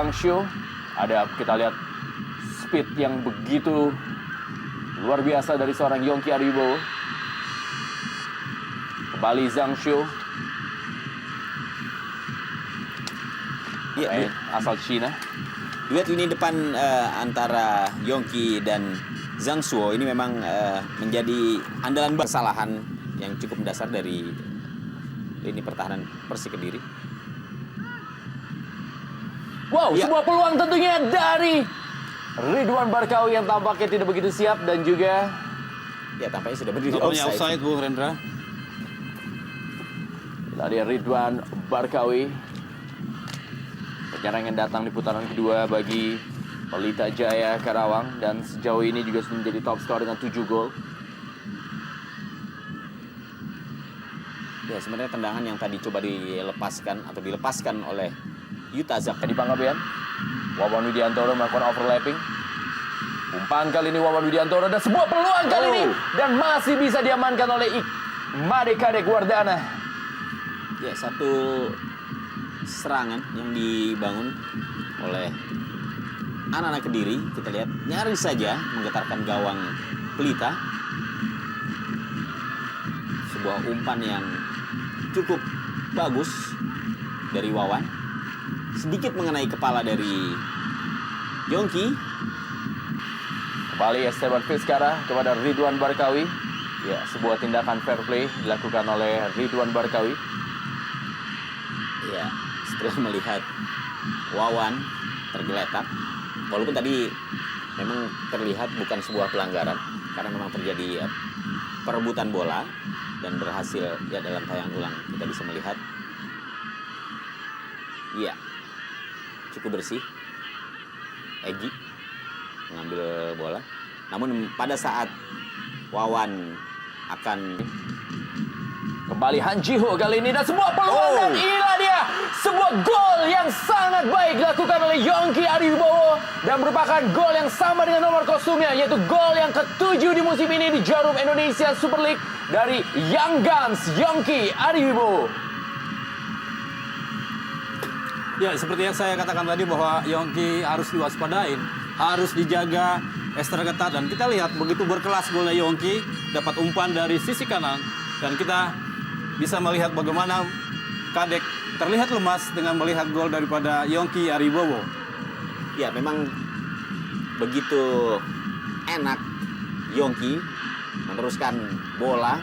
Zhang Shuo. Kita lihat speed yang begitu luar biasa dari seorang Yongki Ariwibowo. Kembali Zhang Shuo. Iya, asal Cina. duet lini depan antara Yongki dan Zhang Shuo ini memang menjadi andalan kesalahan yang cukup mendasar dari lini pertahanan Persik Kediri. Wow, Ya. sebuah peluang tentunya dari Ridwan Barkawi yang tampaknya tidak begitu siap dan juga Ya, tampaknya sudah berdiri Tampaknya offside. offside, Bu Rendra. tadi Ridwan Barkawi. Penyerang yang datang di putaran kedua bagi Pelita Jaya Karawang dan sejauh ini juga sudah menjadi top skor dengan 7 gol. Ya, sebenarnya tendangan yang tadi coba dilepaskan oleh Yuta Zak. Di Panggabean, Wawan Widiantoro melakukan overlapping. Umpan kali ini Wawan Widiantoro dan sebuah peluang kali ini dan masih bisa diamankan oleh Imade Kadek Wardana. Ya, satu serangan yang dibangun oleh anak-anak Kediri, kita lihat nyaris saja menggetarkan gawang Pelita. Sebuah umpan yang cukup bagus dari Wawan, sedikit mengenai kepala dari Yongki. Kembali Esteban Vizcara kepada Ridwan Barkawi. Ya, sebuah tindakan fair play dilakukan oleh Ridwan Barkawi. Ya, setelah melihat Wawan tergeletak, walaupun tadi memang terlihat bukan sebuah pelanggaran karena memang terjadi perebutan bola dan berhasil ya dalam tayang ulang kita bisa melihat ya cukup bersih Egy mengambil bola. Namun pada saat Wawan akan Kembali Han Jiho kali ini dan sebuah peluang dan inilah dia sebuah gol yang sangat baik dilakukan oleh Yongki Ariwibowo dan merupakan gol yang sama dengan nomor kostumnya, yaitu gol yang ke-7 di musim ini di Jarum Indonesia Super League dari Young Guns Yongki Ariwibowo. Ya, seperti yang saya katakan tadi bahwa Yongki harus diwaspadain, harus dijaga ekstra ketat, dan kita lihat begitu berkelas golnya Yongki, dapat umpan dari sisi kanan dan kita bisa melihat bagaimana Kadek terlihat lemas dengan melihat gol daripada Yongki Ariwibowo. ya memang begitu enak Yongki meneruskan bola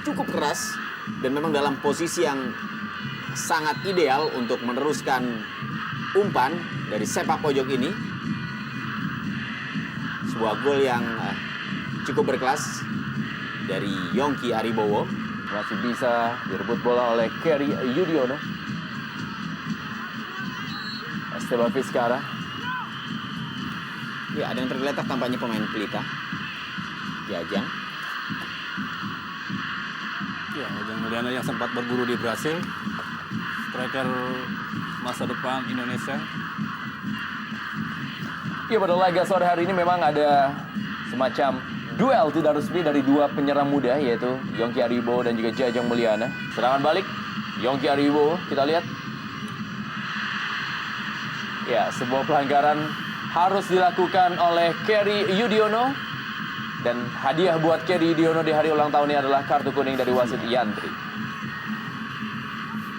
cukup keras dan memang dalam posisi yang sangat ideal untuk meneruskan umpan dari sepak pojok ini. Sebuah gol yang cukup berkelas dari Yongki Ariwibowo. Masih bisa direbut bola oleh Kerry Yudiono. Esteban Vizcara. Ya, ada yang tergeletak tampaknya pemain Pelita. Jajang. Ya, Jajang Mulyana yang sempat berburu di Brasil, striker masa depan Indonesia. Ya, pada laga sore hari ini memang ada semacam duel tidak resmi dari dua penyerang muda, yaitu Yongki Ariwibowo dan juga Jajang Mulyana. Serangan balik Yongki Ariwibowo, kita lihat. Ya, sebuah pelanggaran harus dilakukan oleh Kerry Yudiono. Dan hadiah buat Kerry Yudiono di hari ulang tahunnya adalah kartu kuning dari wasit Yandri.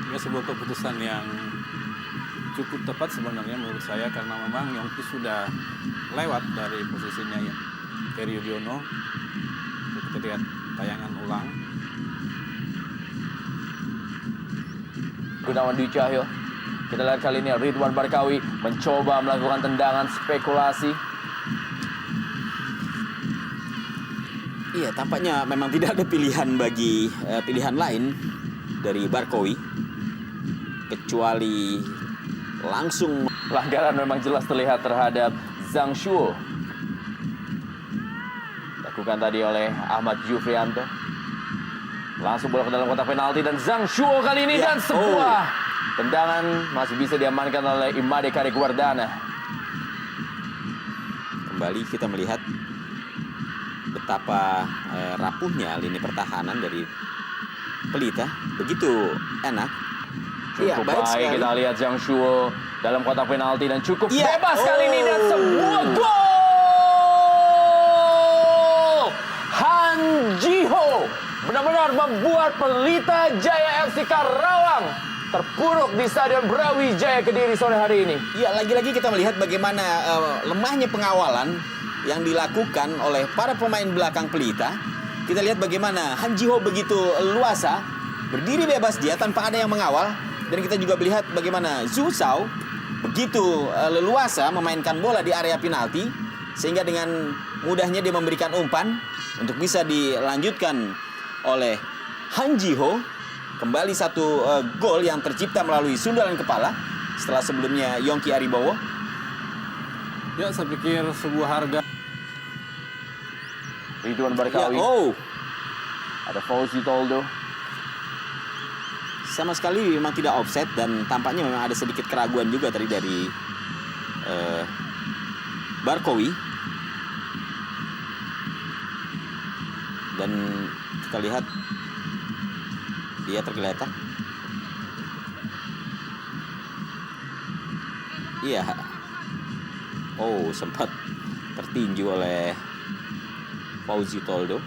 Ini sebuah keputusan yang cukup tepat sebenarnya menurut saya, karena memang Yongki sudah lewat dari posisinya ya Kerry Yudiono. Kita lihat tayangan ulang. Gunawan Dwi Cahyo. Kita lihat kali ini Ridwan Barkawi mencoba melakukan tendangan spekulasi. Iya, tampaknya memang tidak ada pilihan bagi pilihan lain dari Barkawi kecuali langsung. Pelanggaran memang jelas terlihat terhadap Zhang Shuo. Lakukan tadi oleh Ahmad Jufrianto. Langsung bola ke dalam kotak penalti dan Zhang Shuo kali ini dan sebuah tendangan masih bisa diamankan oleh Imade Kadek Wardana. Kembali kita melihat betapa rapuhnya lini pertahanan dari Pelita. Begitu enak. Cukup baik, kita lihat Zhang Shuo dalam kotak penalti dan cukup Iya. bebas kali ini dan Oh. sebuah gol. Han Ji-ho benar-benar membuat Pelita Jaya FC Karawang terpuruk di Stadion Brawijaya Kediri sore hari ini. Ya, lagi-lagi kita melihat bagaimana lemahnya pengawalan yang dilakukan oleh para pemain belakang Pelita. Kita lihat bagaimana Han Ji-ho begitu luasa, berdiri bebas dia tanpa ada yang mengawal. Dan kita juga melihat bagaimana Zhu Shao begitu leluasa memainkan bola di area penalti, sehingga dengan mudahnya dia memberikan umpan untuk bisa dilanjutkan oleh Han Ji-ho. Kembali satu gol yang tercipta melalui sundulan kepala setelah sebelumnya Yongki Aribowo. Ya, saya pikir sebuah harga. Ridwan Ya, Barkawi, ada Fauzi Toldo. sama sekali memang tidak offset dan tampaknya memang ada sedikit keraguan juga tadi dari Barkawi. Dan kita lihat dia tergeletak. Iya. Oh, sempat tertinju oleh Fauzi Toldo.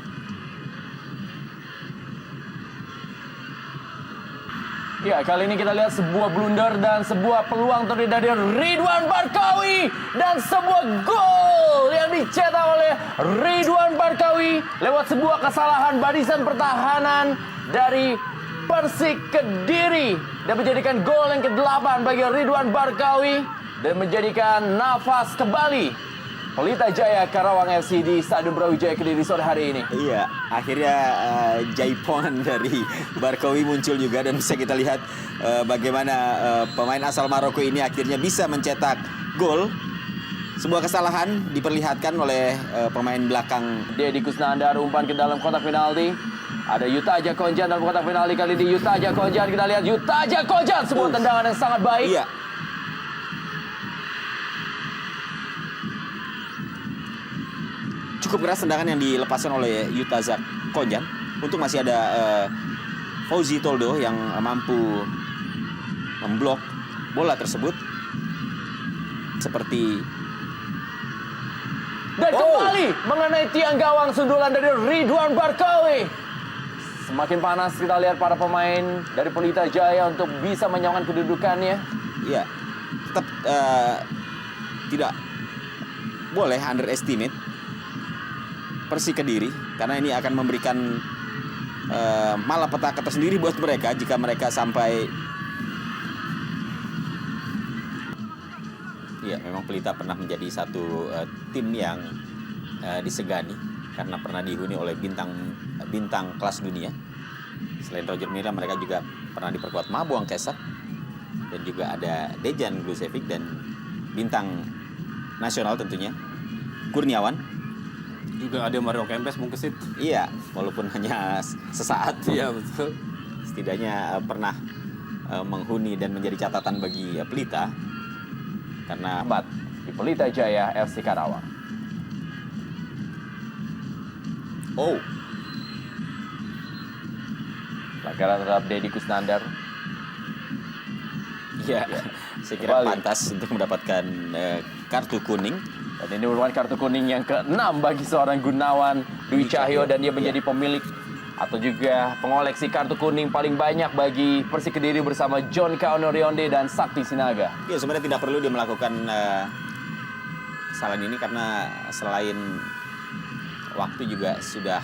Ya, kali ini kita lihat sebuah blunder dan sebuah peluang terdiri dari Ridwan Barkawi dan sebuah gol yang dicetak oleh Ridwan Barkawi lewat sebuah kesalahan barisan pertahanan dari Persik Kediri dan menjadikan gol yang ke-8 bagi Ridwan Barkawi dan menjadikan nafas kembali Pelita Jaya Karawang FC di Stadion Brawijaya Kediri sore hari ini. Iya, akhirnya jaipongan dari Barkawi muncul juga dan bisa kita lihat bagaimana pemain asal Maroko ini akhirnya bisa mencetak gol. Sebuah kesalahan diperlihatkan oleh pemain belakang. Deddy Kusnandar umpan ke dalam kotak penalti. Ada Yutaja Konjan dalam kotak penalti kali ini. Yutaja Konjan, kita lihat Yutaja Konjan, sebuah tendangan yang sangat baik. Iya. Cukup keras tendangan yang dilepaskan oleh Yutaja Konjan. Untung masih ada Fauzi Toldo yang mampu memblok bola tersebut. Seperti Dan kembali mengenai tiang gawang sundulan dari Ridwan Barkawi. Semakin panas kita lihat para pemain dari Pelita Jaya untuk bisa menyamakan kedudukannya. ya tetap tidak boleh underestimate Persik Kediri karena ini akan memberikan malapetaka tersendiri buat mereka jika mereka sampai. Ya, memang Pelita pernah menjadi satu tim yang disegani karena pernah dihuni oleh bintang kelas dunia. Selain Roger Milla, mereka juga pernah diperkuat Mabuang Kesak dan juga ada Dejan Glusevic dan bintang nasional tentunya Kurniawan. Juga ada Mario Kempes Bungkesit. Iya, walaupun hanya sesaat. Iya, betul. Setidaknya pernah menghuni dan menjadi catatan bagi Pelita karena Empat di Pelita Jaya FC Karawang. oh Pelanggaran terhadap Deddy Kusnandar. iya, saya kira Kembali. pantas untuk mendapatkan kartu kuning. Dan ini merupakan kartu kuning yang ke-6 bagi seorang Gunawan Dwi Cahyo dan dia menjadi pemilik atau juga pengoleksi kartu kuning paling banyak bagi Persik Kediri bersama John Kauno Rionde dan Sakti Sinaga. Ya, sebenarnya tidak perlu dia melakukan kesalahan ini karena selain waktu juga sudah